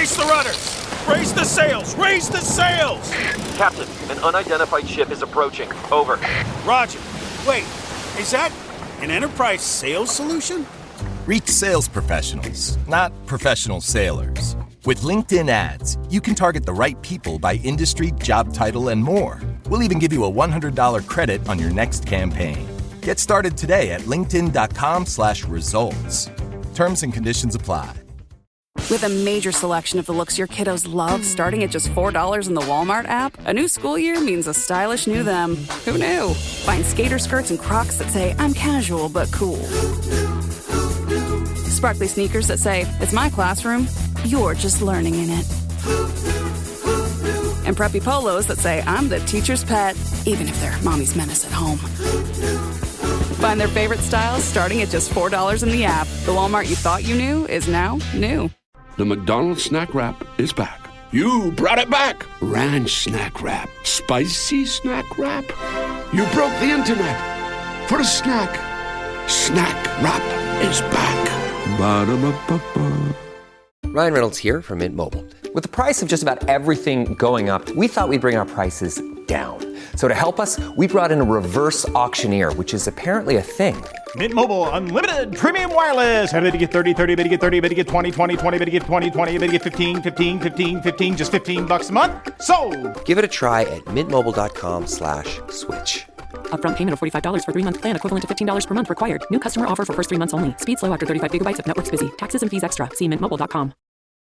Brace the rudders! Raise the sails! Raise the sails! Captain, an unidentified ship is approaching. Over. Roger. Wait, is that an enterprise sales solution? Reach sales professionals, not professional sailors. With LinkedIn ads, you can target the right people by industry, job title, and more. We'll even give you a $100 credit on your next campaign. Get started today at linkedin.com/results. Terms and conditions apply. With a major selection of the looks your kiddos love starting at just $4 in the Walmart app, a new school year means a stylish new them. Who knew? Find skater skirts and Crocs that say, I'm casual but cool. Sparkly sneakers that say, it's my classroom, you're just learning in it. And preppy polos that say, I'm the teacher's pet, even if they're mommy's menace at home. Find their favorite styles starting at just $4 in the app. The Walmart you thought you knew is now new. The McDonald's snack wrap is back. You brought it back. Ranch snack wrap. Spicy snack wrap. You broke the internet for a snack. Snack wrap is back. Ba-da-ba-ba-ba. Ryan Reynolds here from Mint Mobile. With the price of just about everything going up, we thought we'd bring our prices down. So to help us, we brought in a reverse auctioneer, which is apparently a thing. Mint Mobile Unlimited Premium Wireless. How to get 30, 30, bit to get 30, bit to get 20, 20, 20, bit to get 20, 20, bit to get 15, 15, 15, 15, just $15 a month? Sold! Give it a try at mintmobile.com/switch. Upfront payment of $45 for 3-month plan, equivalent to $15 per month required. New customer offer for first 3 months only. Speed slow after 35 gigabytes if network's busy. Taxes and fees extra. See mintmobile.com.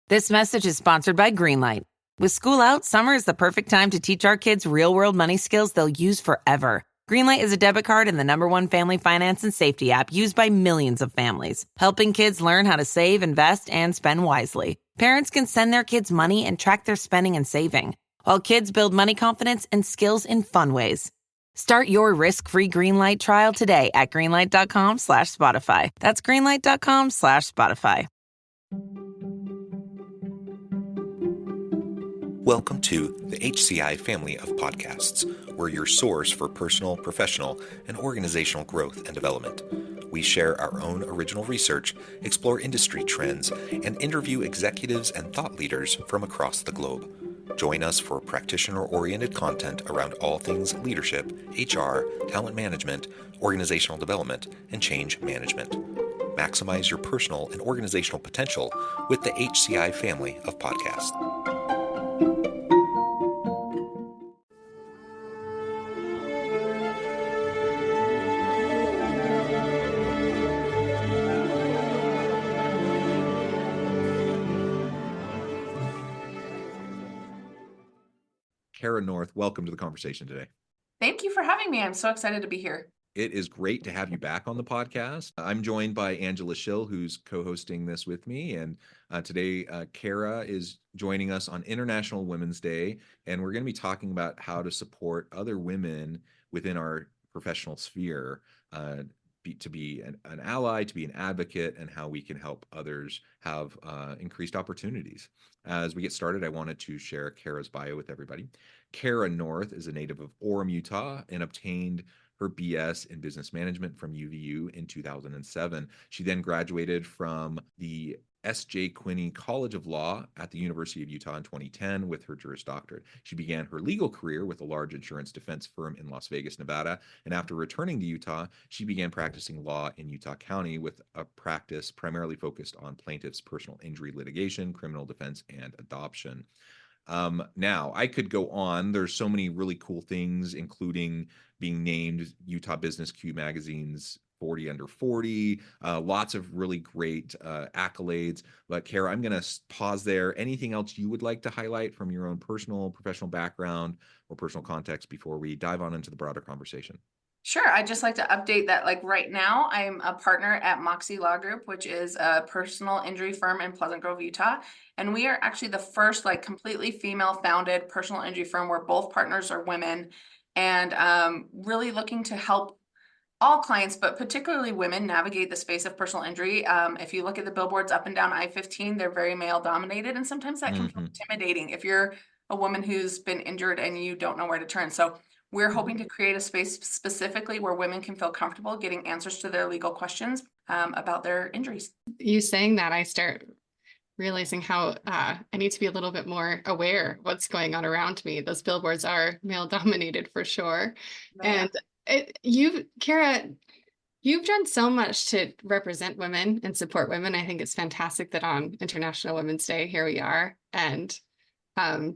This message is sponsored by Greenlight. With school out, summer is the perfect time to teach our kids real-world money skills they'll use forever. Greenlight is a debit card and the #1 family finance and safety app used by millions of families, helping kids learn how to save, invest, and spend wisely. Parents can send their kids money and track their spending and saving, while kids build money confidence and skills in fun ways. Start your risk-free Greenlight trial today at greenlight.com/Spotify. That's greenlight.com/Spotify. Welcome to the HCI family of podcasts. We're your source for personal, professional, and organizational growth and development. We share our own original research, explore industry trends, and interview executives and thought leaders from across the globe. Join us for practitioner-oriented content around all things leadership, HR, talent management, organizational development, and change management. Maximize your personal and organizational potential with the HCI family of podcasts. Kara North, welcome to the conversation today. Thank you for having me. I'm so excited to be here. It is great to have you back on the podcast. I'm joined by Angela Schill, who's co-hosting this with me. And today, Kara is joining us on International Women's Day. And we're going to be talking about how to support other women within our professional sphere, to be an ally, to be an advocate, and how we can help others have increased opportunities. As we get started, I wanted to share Kara's bio with everybody. Kara North is a native of Orem, Utah, and obtained her BS in business management from UVU in 2007. She then graduated from the S.J. Quinney College of Law at the University of Utah in 2010 with her Juris Doctorate. She began her legal career with a large insurance defense firm in Las Vegas, Nevada, and after returning to Utah, she began practicing law in Utah County with a practice primarily focused on plaintiffs' personal injury litigation, criminal defense, and adoption. Now, I could go on. There's so many really cool things, including being named Utah BusinessQ Magazine's 40 under 40, lots of really great accolades. But Kara, I'm going to pause there. Anything else you would like to highlight from your own personal, professional background or personal context before we dive on into the broader conversation? Sure. I'd just like to update that, like right now, I'm a partner at Moxie Law Group, which is a personal injury firm in Pleasant Grove, Utah. And we are actually the first completely female founded personal injury firm where both partners are women, and really looking to help all clients, but particularly women, navigate the space of personal injury. If you look at the billboards up and down I-15, they're very male dominated. And sometimes that can feel intimidating if you're a woman who's been injured and you don't know where to turn. So we're hoping to create a space specifically where women can feel comfortable getting answers to their legal questions about their injuries. You saying that, I start realizing how I need to be a little bit more aware of what's going on around me. Those billboards are male dominated for sure. Yeah. And Kara, you've done so much to represent women and support women. I think it's fantastic that on International Women's Day, here we are and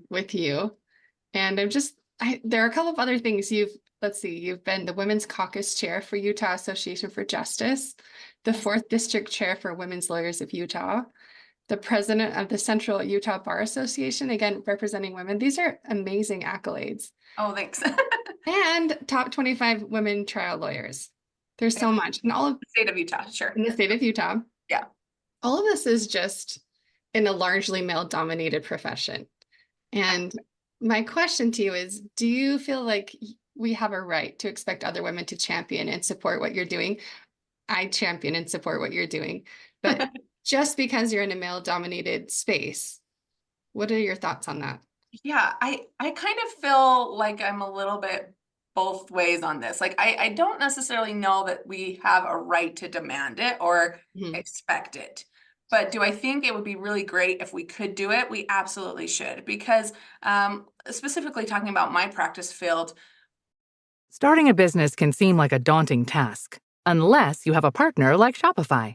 with you. And there are a couple of other things you've been the Women's Caucus Chair for Utah Association for Justice, the 4th District Chair for Women's Lawyers of Utah, the President of the Central Utah Bar Association, again, representing women. These are amazing accolades. Oh, thanks. And top 25 women trial lawyers. There's so much. And all of the state of Utah, sure. In the state of Utah. Yeah. All of this is just in a largely male-dominated profession. And my question to you is, do you feel like we have a right to expect other women to champion and support what you're doing? I champion and support what you're doing. But just because you're in a male-dominated space, what are your thoughts on that? Yeah, I kind of feel like I'm a little bit both ways on this. Like, I don't necessarily know that we have a right to demand it or expect it. But do I think it would be really great if we could do it? We absolutely should, because specifically talking about my practice field. Starting a business can seem like a daunting task, unless you have a partner like Shopify.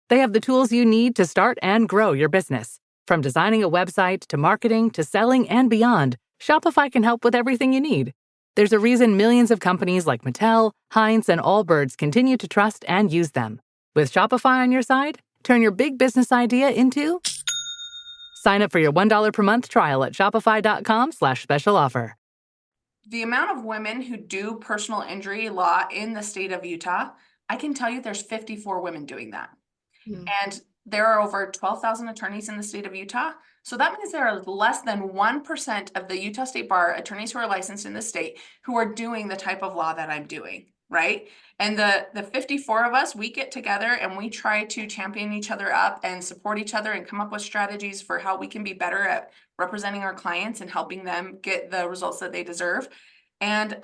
They have the tools you need to start and grow your business. From designing a website to marketing to selling and beyond, Shopify can help with everything you need. There's a reason millions of companies like Mattel, Heinz, and Allbirds continue to trust and use them. With Shopify on your side, turn your big business idea into... Sign up for your $1 per month trial at shopify.com/special offer. The amount of women who do personal injury law in the state of Utah, I can tell you there's 54 women doing that. And there are over 12,000 attorneys in the state of Utah. So that means there are less than 1% of the Utah State Bar attorneys who are licensed in the state who are doing the type of law that I'm doing, right? And the 54 of us, we get together and we try to champion each other up and support each other and come up with strategies for how we can be better at representing our clients and helping them get the results that they deserve. And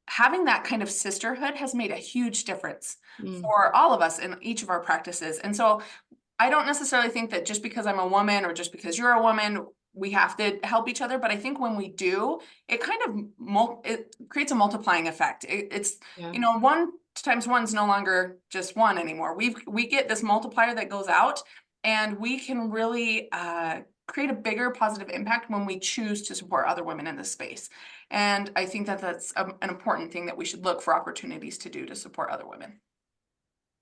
having that kind of sisterhood has made a huge difference for all of us in each of our practices. And so I don't necessarily think that just because I'm a woman or just because you're a woman, we have to help each other. But I think when we do, it kind of it creates a multiplying effect. It's, you know, 1 times 1 is no longer just 1 anymore. We get this multiplier that goes out, and we can really create a bigger positive impact when we choose to support other women in this space. And I think that that's an important thing that we should look for opportunities to do to support other women.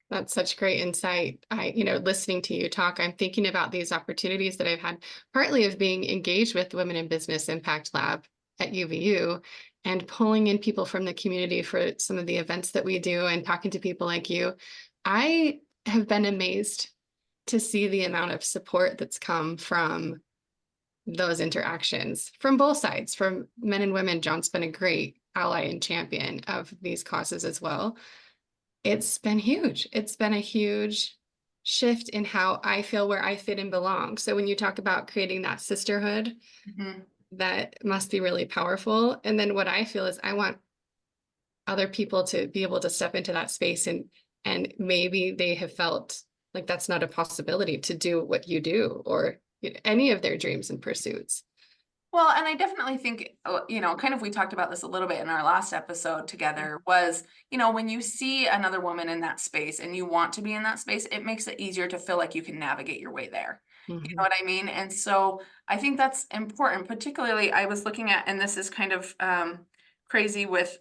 That's such great insight. Listening to you talk, I'm thinking about these opportunities that I've had, partly of being engaged with Women in Business Impact Lab at UVU and pulling in people from the community for some of the events that we do and talking to people like you. I have been amazed to see the amount of support that's come from those interactions from both sides, from men and women. John's been a great ally and champion of these causes as well. It's been huge. It's been a huge shift in how I feel where I fit and belong. So when you talk about creating that sisterhood, that must be really powerful. And then what I feel is I want other people to be able to step into that space and maybe they have felt like that's not a possibility to do what you do or any of their dreams and pursuits. Well, and I definitely think, kind of we talked about this a little bit in our last episode together was, when you see another woman in that space and you want to be in that space, it makes it easier to feel like you can navigate your way there. You know what I mean? And so I think that's important. Particularly, I was looking at, and this is kind of crazy with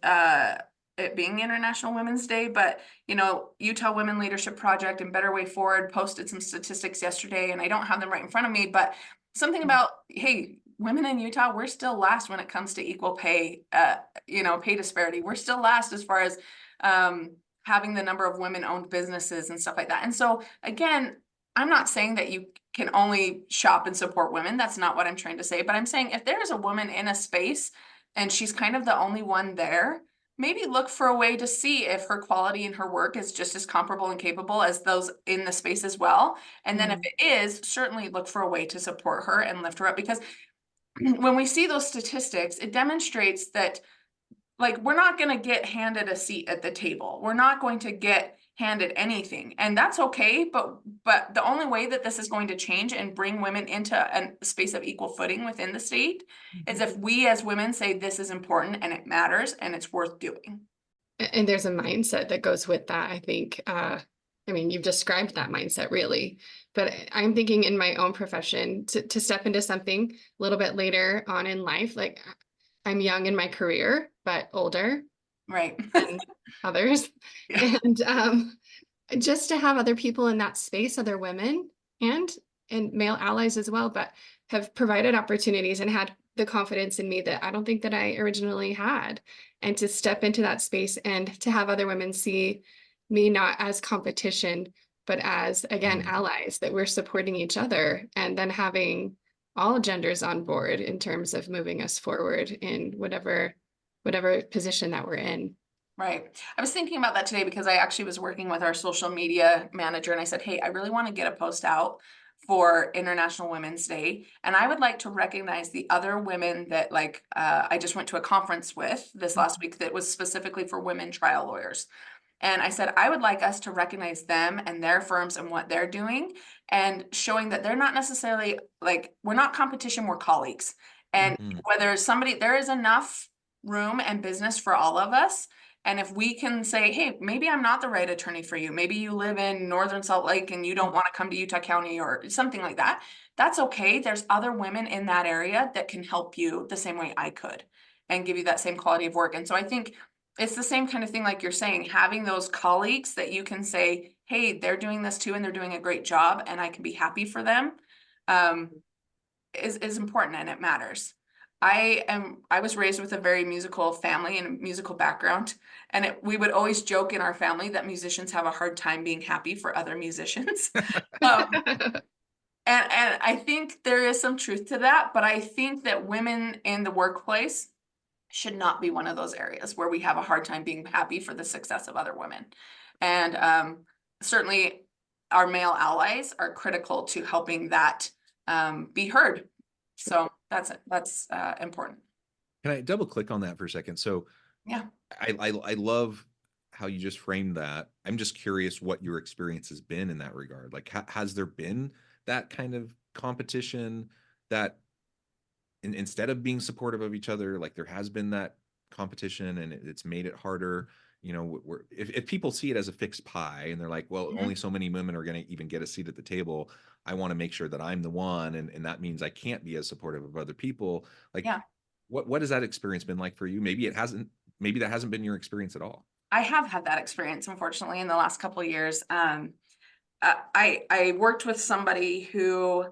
it being International Women's Day, but Utah Women Leadership Project and Better Way Forward posted some statistics yesterday, and I don't have them right in front of me, but something about, hey, women in Utah, we're still last when it comes to equal pay, pay disparity. We're still last as far as having the number of women-owned businesses and stuff like that. And so again, I'm not saying that you can only shop and support women. That's not what I'm trying to say. But I'm saying if there is a woman in a space and she's kind of the only one there, maybe look for a way to see if her quality in her work is just as comparable and capable as those in the space as well. And then if it is, certainly look for a way to support her and lift her up, because when we see those statistics, it demonstrates that, like, we're not going to get handed a seat at the table. We're not going to get handed anything, and that's okay. But the only way that this is going to change and bring women into a space of equal footing within the state is if we as women say this is important and it matters and it's worth doing. And there's a mindset that goes with that. I think, I mean, you've described that mindset really, but I'm thinking in my own profession to step into something a little bit later on in life. Like, I'm young in my career, but older. Right. Than others. Yeah. And just to have other people in that space, other women and male allies as well, but have provided opportunities and had the confidence in me that I don't think that I originally had. And to step into that space and to have other women see me not as competition, but as, again, allies, that we're supporting each other, and then having all genders on board in terms of moving us forward in whatever position that we're in. Right. I was thinking about that today because I actually was working with our social media manager, and I said, hey, I really want to get a post out for International Women's Day. And I would like to recognize the other women that I just went to a conference with this last week that was specifically for women trial lawyers. And I said, I would like us to recognize them and their firms and what they're doing, and showing that they're not necessarily we're not competition, we're colleagues. And whether there is enough room and business for all of us. And if we can say, hey, maybe I'm not the right attorney for you. Maybe you live in Northern Salt Lake and you don't want to come to Utah County or something like that. That's okay. There's other women in that area that can help you the same way I could and give you that same quality of work. And so I think it's the same kind of thing, like you're saying, having those colleagues that you can say, hey, they're doing this too, and they're doing a great job, and I can be happy for them, is important, and it matters. I was raised with a very musical family and a musical background, and we would always joke in our family that musicians have a hard time being happy for other musicians. And I think there is some truth to that, but I think that women in the workplace should not be one of those areas where we have a hard time being happy for the success of other women. And certainly our male allies are critical to helping that be heard. So that's important. Can I double click on that for a second? So yeah, I love how you just framed that. I'm just curious what your experience has been in that regard. Like, has there been that kind of competition that instead of being supportive of each other, like there has been that competition and it's made it harder? You know, if people see it as a fixed pie and they're like, well, only so many women are going to even get a seat at the table, I want to make sure that I'm the one, and that means I can't be as supportive of other people. Like, yeah. What has that experience been like for you? Maybe that hasn't been your experience at all. I have had that experience, unfortunately, in the last couple of years. I worked with somebody who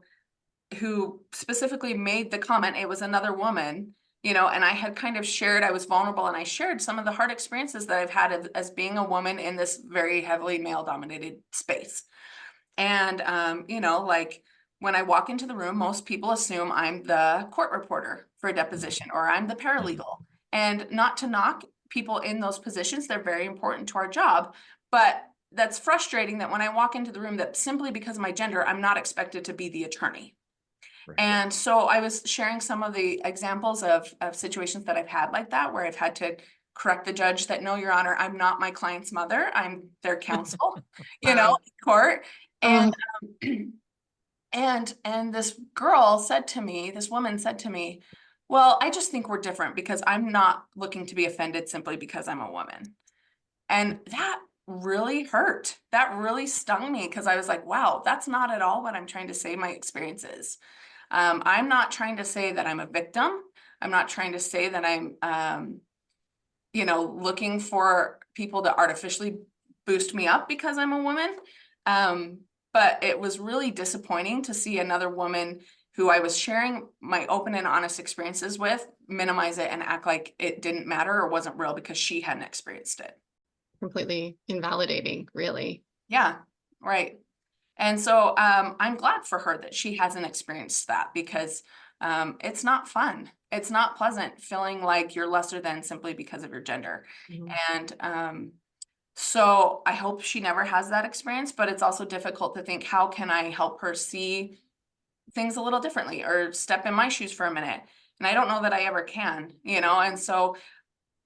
specifically made the comment. It was another woman, you know, and I had kind of shared, I was vulnerable, and I shared some of the hard experiences that I've had as being a woman in this very heavily male dominated space. And, you know, like when I walk into the room, most people assume I'm the court reporter for a deposition, or I'm the paralegal. And not to knock people in those positions, they're very important to our job. But that's frustrating that when I walk into the room, that simply because of my gender, I'm not expected to be the attorney. Right. And so I was sharing some of the examples of situations that I've had like that, where I've had to correct the judge that, no, Your Honor, I'm not my client's mother. I'm their counsel, you know, in court. And, and this woman said to me, well, I just think we're different because I'm not looking to be offended simply because I'm a woman. And that really hurt. That really stung me, because I was like, wow, that's not at all what I'm trying to say my experience is. I'm not trying to say that I'm a victim. I'm not trying to say that I'm, you know, looking for people to artificially boost me up because I'm a woman. But it was really disappointing to see another woman who I was sharing my open and honest experiences with minimize it and act like it didn't matter or wasn't real because she hadn't experienced it. Completely invalidating, really. Yeah, right. And so I'm glad for her that she hasn't experienced that, because it's not fun. It's not pleasant feeling like you're lesser than simply because of your gender. And so I hope she never has that experience, but it's also difficult to think, how can I help her see things a little differently, or step in my shoes for a minute? And I don't know that I ever can, you know? And so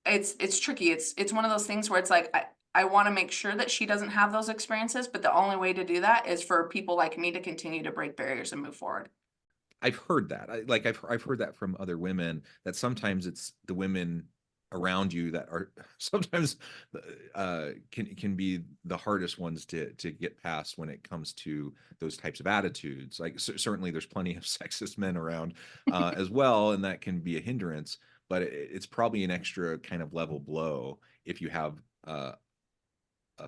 it's tricky. It's one of those things where it's like, I want to make sure that she doesn't have those experiences, but the only way to do that is for people like me to continue to break barriers and move forward. I've heard that. I've heard that from other women, that sometimes it's the women around you that are sometimes can be the hardest ones to get past when it comes to those types of attitudes. Like certainly there's plenty of sexist men around as well, and that can be a hindrance, but it's probably an extra kind of level blow if you have a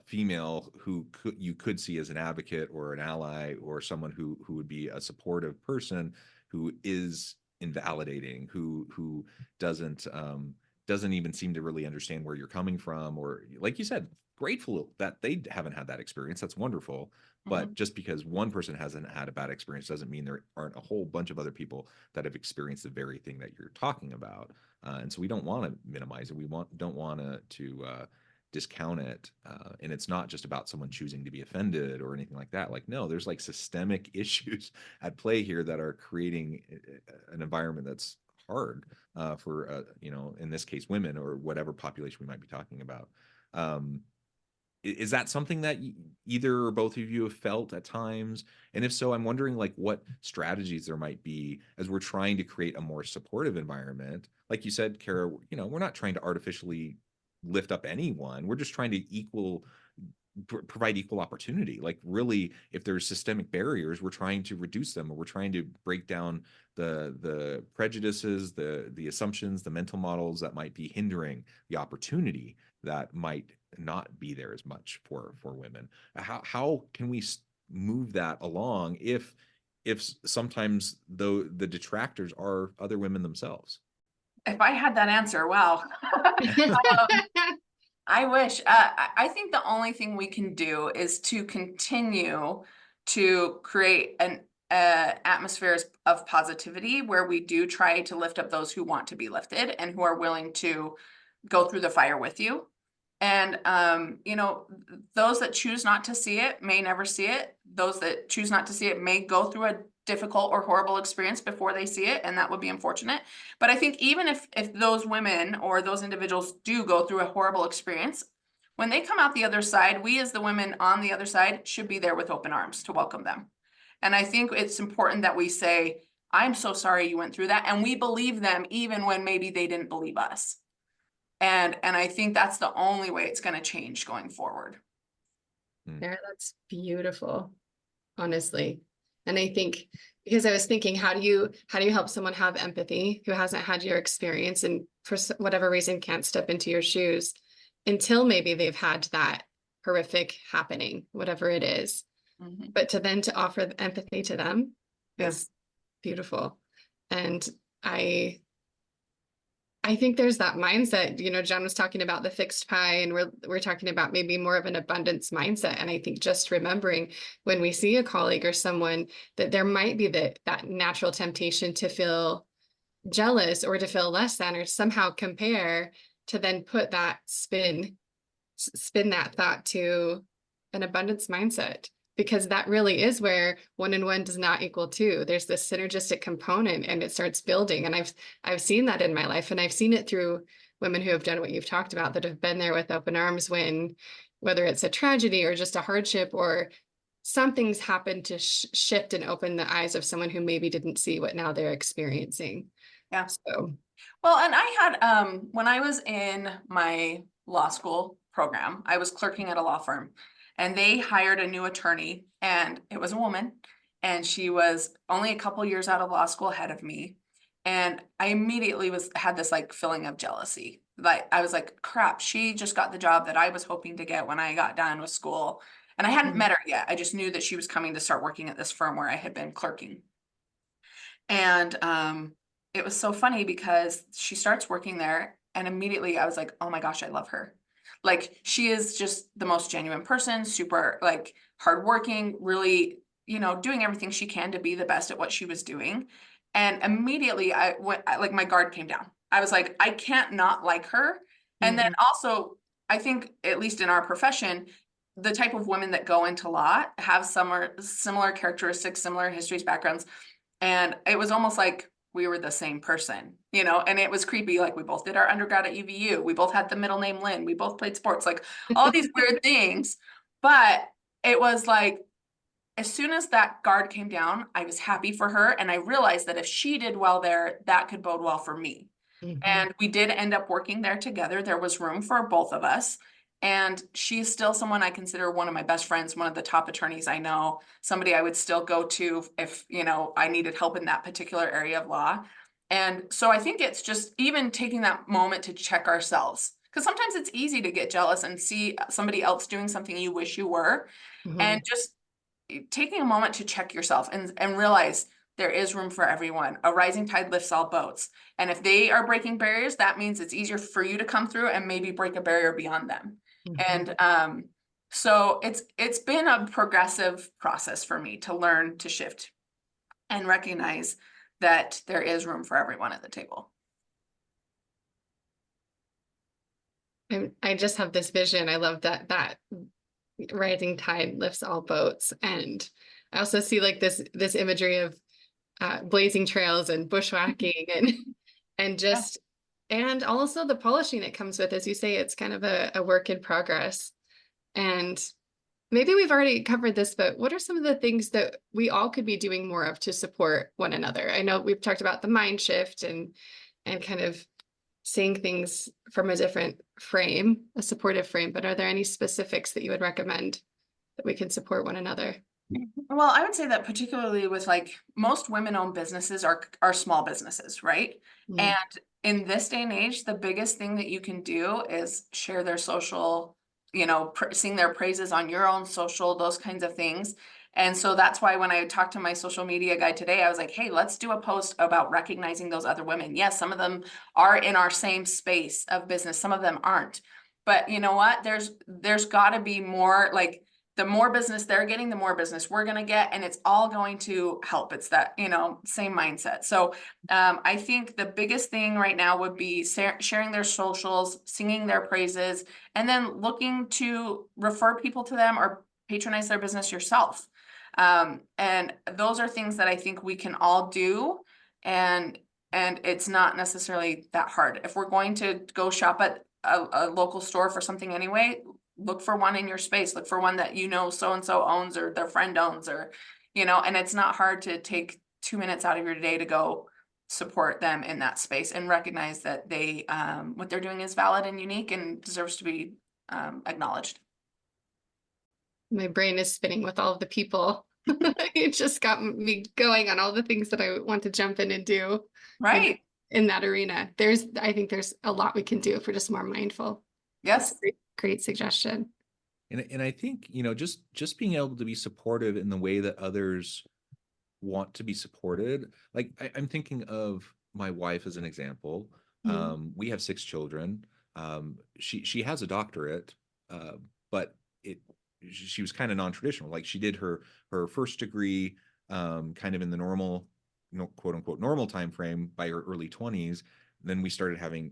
female who you could see as an advocate or an ally or someone who would be a supportive person, who is invalidating, who doesn't even seem to really understand where you're coming from, or like you said, grateful that they haven't had that experience. That's wonderful. But just because one person hasn't had a bad experience doesn't mean there aren't a whole bunch of other people that have experienced the very thing that you're talking about. And so we don't want to minimize it. We don't want to discount it. And it's not just about someone choosing to be offended or anything like that. Like, no, there's like systemic issues at play here that are creating an environment that's hard for, in this case, women or whatever population we might be talking about. Is that something that either or both of you have felt at times? And if so, I'm wondering like what strategies there might be as we're trying to create a more supportive environment. Like you said, Kara, we're not trying to artificially lift up anyone. We're just trying to provide equal opportunity. Like really, if there's systemic barriers, we're trying to reduce them, or we're trying to break down the prejudices, the assumptions, the mental models that might be hindering the opportunity that might not be there as much for women. How can we move that along if sometimes the detractors are other women themselves? If I had that answer, wow. I wish. I think the only thing we can do is to continue to create an atmosphere of positivity where we do try to lift up those who want to be lifted and who are willing to go through the fire with you. And, those that choose not to see it may never see it. Those that choose not to see it may go through a difficult or horrible experience before they see it, and that would be unfortunate. But I think even if those women or those individuals do go through a horrible experience, when they come out the other side, we as the women on the other side should be there with open arms to welcome them. And I think it's important that we say, I'm so sorry you went through that, and we believe them even when maybe they didn't believe us. And I think that's the only way it's going to change going forward. Yeah, that's beautiful, honestly. And I think, because I was thinking, how do you help someone have empathy who hasn't had your experience and for whatever reason can't step into your shoes until maybe they've had that horrific happening, whatever it is. But to offer empathy to them is beautiful. And I think there's that mindset, John was talking about the fixed pie, and we're talking about maybe more of an abundance mindset. And I think just remembering when we see a colleague or someone that there might be that natural temptation to feel jealous or to feel less than, or somehow compare, to then put that spin that thought to an abundance mindset. Because that really is where 1 and 1 does not equal 2. There's this synergistic component, and it starts building. And I've seen that in my life, and I've seen it through women who have done what you've talked about, that have been there with open arms when, whether it's a tragedy or just a hardship or something's happened to shift and open the eyes of someone who maybe didn't see what now they're experiencing. Yeah. So, well, and I had, when I was in my law school program, I was clerking at a law firm. And they hired a new attorney, and it was a woman, and she was only a couple years out of law school ahead of me. And I immediately had this like feeling of jealousy. Like I was like, crap, she just got the job that I was hoping to get when I got done with school. And I hadn't met her yet. I just knew that she was coming to start working at this firm where I had been clerking. And it was so funny because she starts working there, and immediately I was like, oh my gosh, I love her. Like, she is just the most genuine person, super like hardworking, really, doing everything she can to be the best at what she was doing. And immediately like my guard came down. I was like, I can't not like her. And then also, I think, at least in our profession, the type of women that go into law have similar characteristics, similar histories, backgrounds. And it was almost like we were the same person, you know, and it was creepy. Like, we both did our undergrad at UVU. We both had the middle name Lynn. We both played sports, like all these weird things. But it was like, as soon as that guard came down, I was happy for her. And I realized that if she did well there, that could bode well for me. And we did end up working there together. There was room for both of us. And she's still someone I consider one of my best friends, one of the top attorneys I know, somebody I would still go to if, you know, I needed help in that particular area of law. And so I think it's just even taking that moment to check ourselves, because sometimes it's easy to get jealous and see somebody else doing something you wish you were. And just taking a moment to check yourself and realize there is room for everyone. A rising tide lifts all boats. And if they are breaking barriers, that means it's easier for you to come through and maybe break a barrier beyond them. And so it's been a progressive process for me to learn to shift and recognize that there is room for everyone at the table. I just have this vision. I love that rising tide lifts all boats. And I also see like this imagery of blazing trails and bushwhacking and just, and also the polishing that comes with, as you say, it's kind of a work in progress. And maybe we've already covered this, but what are some of the things that we all could be doing more of to support one another? I know we've talked about the mind shift and kind of seeing things from a different frame, a supportive frame, but are there any specifics that you would recommend that we can support one another? Well, I would say that particularly with like most women-owned businesses are small businesses, right? And in this day and age, the biggest thing that you can do is share their social, you know, sing their praises on your own social, those kinds of things. And so that's why when I talked to my social media guy today, I was like, hey, let's do a post about recognizing those other women. Yes, some of them are in our same space of business. Some of them aren't. But you know what? There's got to be more, like, the more business they're getting, the more business we're going to get, and it's all going to help. It's that, you know, same mindset. So I think the biggest thing right now would be sharing their socials, singing their praises, and then looking to refer people to them or patronize their business yourself. And those are things that I think we can all do. And it's not necessarily that hard. If we're going to go shop at a local store for something anyway, look for one in your space, look for one that, you know, so-and-so owns or their friend owns, or, you know, and it's not hard to take 2 minutes out of your day to go support them in that space and recognize that they, what they're doing is valid and unique and deserves to be acknowledged. My brain is spinning with all of the people. It just got me going on all the things that I want to jump in and do. Right. In that arena. I think there's a lot we can do if we're just more mindful. Yes. Great suggestion. And I think, you know, just being able to be supportive in the way that others want to be supported. Like I'm thinking of my wife as an example. We have 6 children. She has a doctorate, but she was kind of non-traditional. Like she did her first degree kind of in the normal, quote unquote, normal time frame by her early 20s. Then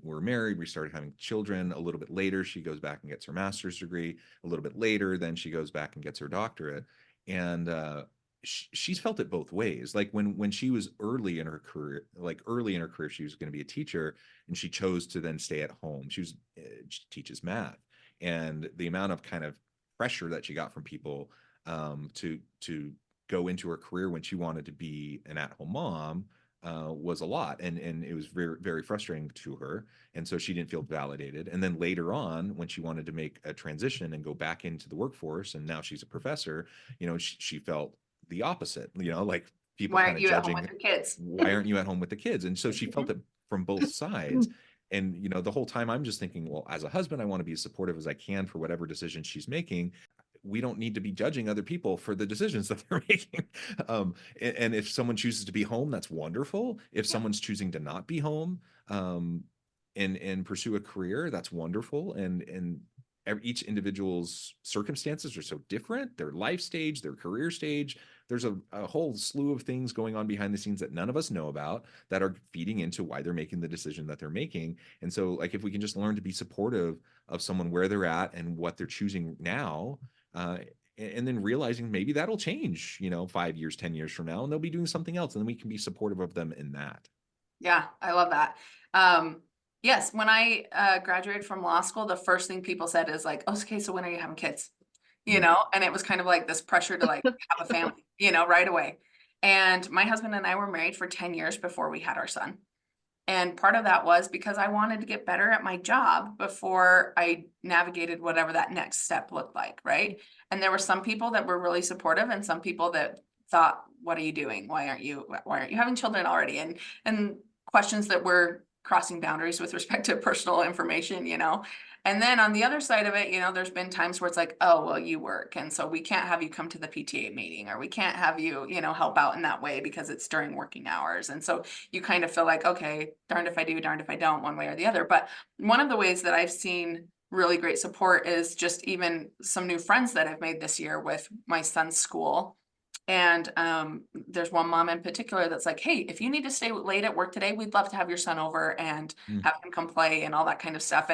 we're married, we started having children. A little bit later, she goes back and gets her master's degree. A little bit later, then she goes back and gets her doctorate. And she's felt it both ways. Like when she was early in her career, she was going to be a teacher, and she chose to then stay at home. She teaches math, and the amount of kind of pressure that she got from people to go into her career when she wanted to be an at-home mom was a lot, and it was very, very frustrating to her, and so she didn't feel validated. And then later on, when she wanted to make a transition and go back into the workforce, and now she's a professor, you know, she felt the opposite, you know, like people kind of judging, why aren't you at home with the kids? And so she felt it from both sides. And, you know, the whole time I'm just thinking, well, as a husband, I want to be as supportive as I can for whatever decision she's making. We don't need to be judging other people for the decisions that they're making. And if someone chooses to be home, that's wonderful. If someone's choosing to not be home and pursue a career, that's wonderful. And each individual's circumstances are so different, their life stage, their career stage. There's a whole slew of things going on behind the scenes that none of us know about that are feeding into why they're making the decision that they're making. And so, like, if we can just learn to be supportive of someone where they're at and what they're choosing now, and then realizing maybe that'll change, you know, 5 years, 10 years from now, and they'll be doing something else, and then we can be supportive of them in that. Yeah, I love that. Yes, when I graduated from law school, the first thing people said is like, oh, okay, so when are you having kids? You know, and it was kind of like this pressure to like have a family, you know, right away. And my husband and I were married for 10 years before we had our son. And part of that was because I wanted to get better at my job before I navigated whatever that next step looked like, right? And there were some people that were really supportive and some people that thought, what are you doing? Why aren't you having children already? And questions that were crossing boundaries with respect to personal information, you know. And then on the other side of it, you know, there's been times where it's like, oh, well, you work. And so we can't have you come to the PTA meeting, or we can't have you, you know, help out in that way because it's during working hours. And so you kind of feel like, okay, darned if I do, darned if I don't, one way or the other. But one of the ways that I've seen really great support is just even some new friends that I've made this year with my son's school. And there's one mom in particular that's like, hey, if you need to stay late at work today, we'd love to have your son over and have him come play and all that kind of stuff.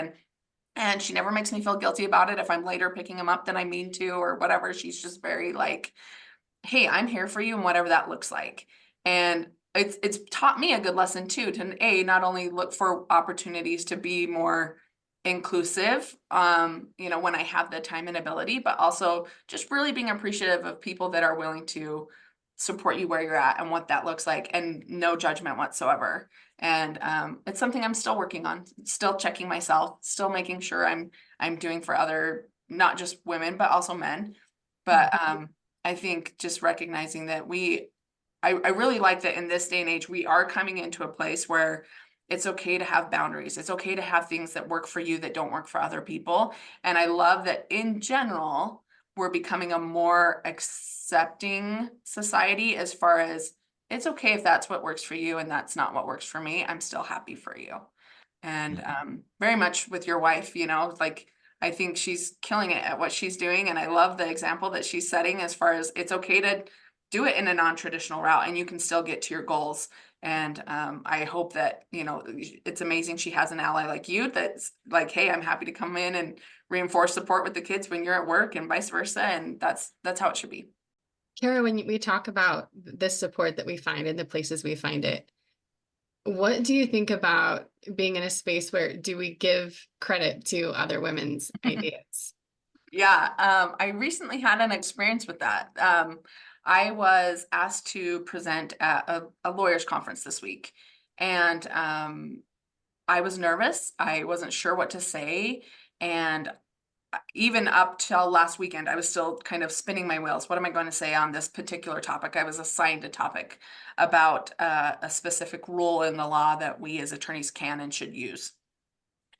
And she never makes me feel guilty about it if I'm later picking him up than I mean to or whatever. She's just very like, hey, I'm here for you and whatever that looks like. And it's taught me a good lesson too, to not only look for opportunities to be more inclusive, you know, when I have the time and ability, but also just really being appreciative of people that are willing to support you where you're at and what that looks like, and no judgment whatsoever. And it's something I'm still working on, still checking myself, still making sure I'm doing for other, not just women, but also men. But I think just recognizing that I really like that in this day and age, we are coming into a place where it's okay to have boundaries. It's okay to have things that work for you that don't work for other people. And I love that in general, we're becoming a more accepting society as far as it's okay if that's what works for you and that's not what works for me. I'm still happy for you. And very much with your wife, you know, like I think she's killing it at what she's doing. And I love the example that she's setting as far as it's okay to do it in a non-traditional route and you can still get to your goals. And I hope that, you know, it's amazing she has an ally like you that's like, hey, I'm happy to come in and reinforce support with the kids when you're at work and vice versa. And that's how it should be. Kara, when we talk about this support that we find in the places we find it, what do you think about being in a space where do we give credit to other women's ideas? Yeah, I recently had an experience with that. I was asked to present at a lawyers conference this week, and I was nervous. I wasn't sure what to say, and even up till last weekend, I was still kind of spinning my wheels. What am I going to say on this particular topic? I was assigned a topic about a specific rule in the law that we as attorneys can and should use,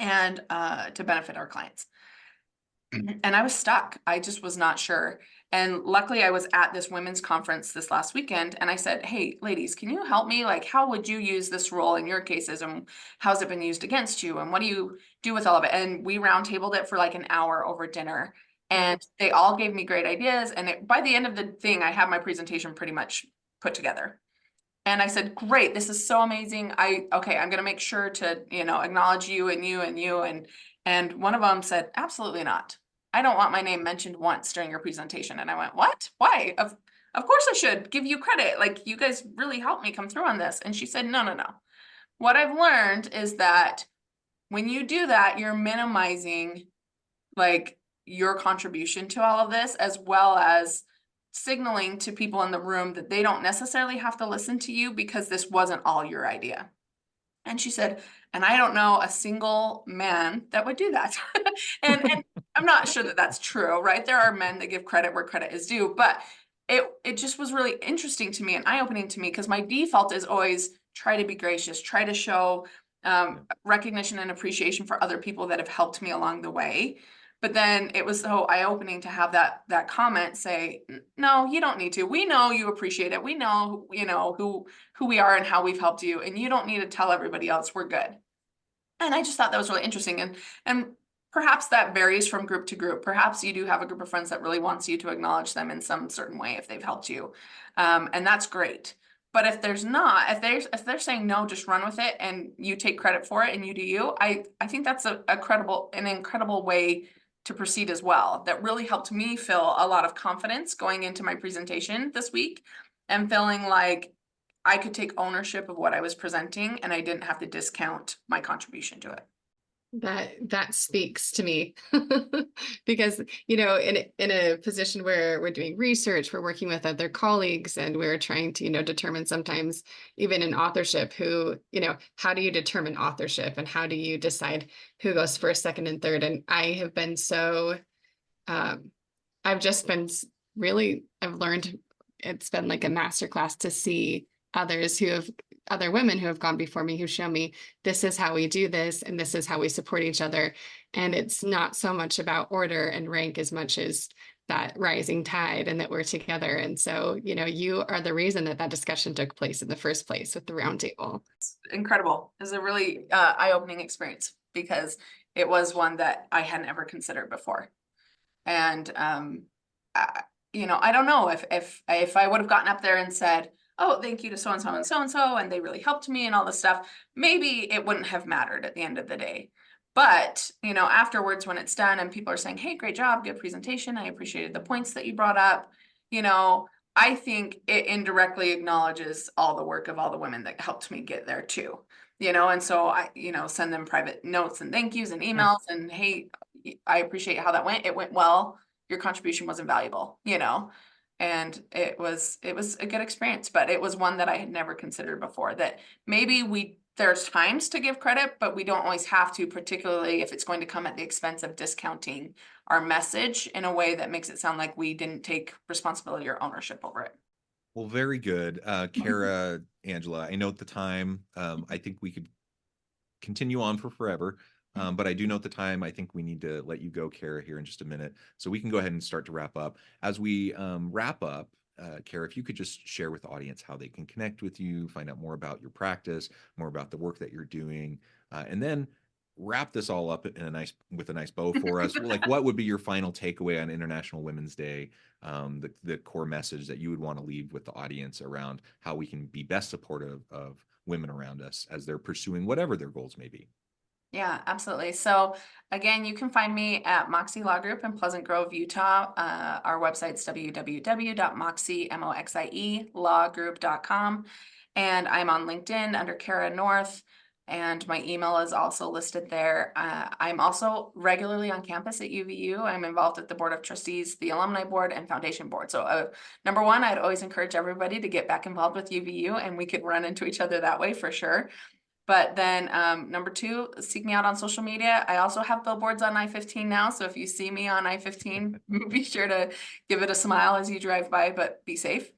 and to benefit our clients. And I was stuck. I just was not sure. And luckily I was at this women's conference this last weekend and I said, hey, ladies, can you help me? Like, how would you use this rule in your cases and how's it been used against you? And what do you do with all of it? And we roundtabled it for like an hour over dinner and they all gave me great ideas. And by the end of the thing, I had my presentation pretty much put together. And I said, great, this is so amazing. I'm going to make sure to, you know, acknowledge you and you and you. And one of them said, absolutely not. I don't want my name mentioned once during your presentation. And I went, what? Why? Of course I should give you credit. Like, you guys really helped me come through on this. And she said, no. What I've learned is that when you do that, you're minimizing like your contribution to all of this, as well as signaling to people in the room that they don't necessarily have to listen to you because this wasn't all your idea. And she said, and I don't know a single man that would do that. and I'm not sure that that's true, right? There are men that give credit where credit is due, but it just was really interesting to me and eye-opening to me because my default is always try to be gracious, try to show recognition and appreciation for other people that have helped me along the way. But then it was so eye-opening to have that comment say, no, you don't need to. We know you appreciate it. We know, you know, who we are and how we've helped you. And you don't need to tell everybody else we're good. And I just thought that was really interesting. And perhaps that varies from group to group. Perhaps you do have a group of friends that really wants you to acknowledge them in some certain way if they've helped you. And that's great. But if there's not, if they're saying no, just run with it and you take credit for it and you do you, I think that's an incredible way to proceed as well. That really helped me feel a lot of confidence going into my presentation this week and feeling like I could take ownership of what I was presenting and I didn't have to discount my contribution to it. That speaks to me because, in a position where we're doing research, we're working with other colleagues and we're trying to, determine sometimes even in authorship how do you determine authorship and how do you decide who goes first, second, and third? And I have been I've just been I've learned, it's been like a masterclass to see other women who have gone before me who show me this is how we do this and this is how we support each other. And it's not so much about order and rank as much as that rising tide and that we're together. And so, you are the reason that discussion took place in the first place with the roundtable. It's incredible. It was a really eye-opening experience because it was one that I hadn't ever considered before. And, I don't know if I would have gotten up there and said, oh, thank you to so-and-so and so-and-so, and they really helped me and all this stuff, maybe it wouldn't have mattered at the end of the day. But, afterwards when it's done and people are saying, hey, great job, good presentation, I appreciated the points that you brought up, I think it indirectly acknowledges all the work of all the women that helped me get there too. And so I, send them private notes and thank yous and emails and, hey, I appreciate how that went. It went well. Your contribution was invaluable, and it was a good experience, but it was one that I had never considered before, that maybe there's times to give credit, but we don't always have to, particularly if it's going to come at the expense of discounting our message in a way that makes it sound like we didn't take responsibility or ownership over it. Well, very good. Kara, Angela, I note the time. I think we could continue on for forever. But I do note the time. I think we need to let you go, Kara, here in just a minute. So we can go ahead and start to wrap up. As we wrap up, Kara, if you could just share with the audience how they can connect with you, find out more about your practice, more about the work that you're doing, and then wrap this all up with a nice bow for us. Like, what would be your final takeaway on International Women's Day? The core message that you would want to leave with the audience around how we can be best supportive of women around us as they're pursuing whatever their goals may be. Yeah, absolutely. So again, you can find me at Moxie Law Group in Pleasant Grove, Utah. Our website's www.moxielawgroup.com. And I'm on LinkedIn under Kara North, and my email is also listed there. I'm also regularly on campus at UVU. I'm involved at the Board of Trustees, the Alumni Board, and Foundation Board. So number one, I'd always encourage everybody to get back involved with UVU, and we could run into each other that way for sure. But then number two, seek me out on social media. I also have billboards on I-15 now. So if you see me on I-15, be sure to give it a smile as you drive by, but be safe.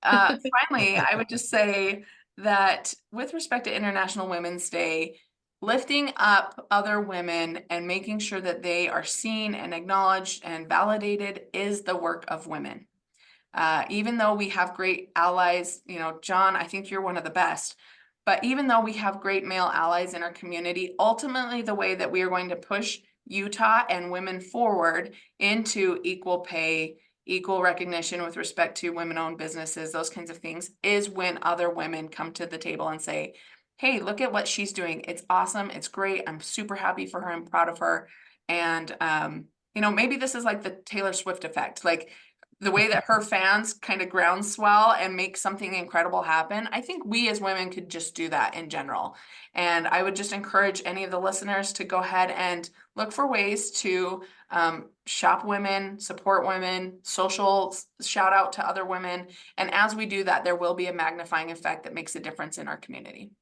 Finally, I would just say that with respect to International Women's Day, lifting up other women and making sure that they are seen and acknowledged and validated is the work of women. Even though we have great allies, John, I think you're one of the best. But even though we have great male allies in our community, ultimately the way that we are going to push Utah and women forward into equal pay, equal recognition with respect to women-owned businesses, those kinds of things, is when other women come to the table and say, hey, look at what she's doing. It's awesome. It's great. I'm super happy for her. I'm proud of her. And, maybe this is like the Taylor Swift effect. Like, the way that her fans kind of groundswell and make something incredible happen. I think we as women could just do that in general. And I would just encourage any of the listeners to go ahead and look for ways to shop women, support women, social shout out to other women. And as we do that, there will be a magnifying effect that makes a difference in our community.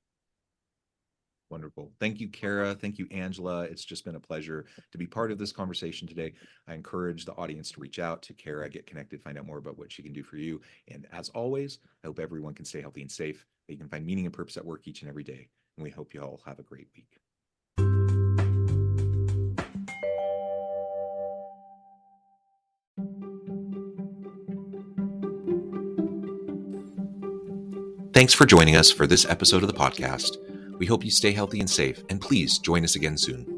Wonderful. Thank you, Kara. Thank you, Angela. It's just been a pleasure to be part of this conversation today. I encourage the audience to reach out to Kara, get connected, find out more about what she can do for you. And as always, I hope everyone can stay healthy and safe, that you can find meaning and purpose at work each and every day. And we hope you all have a great week. Thanks for joining us for this episode of the podcast. We hope you stay healthy and safe, and please join us again soon.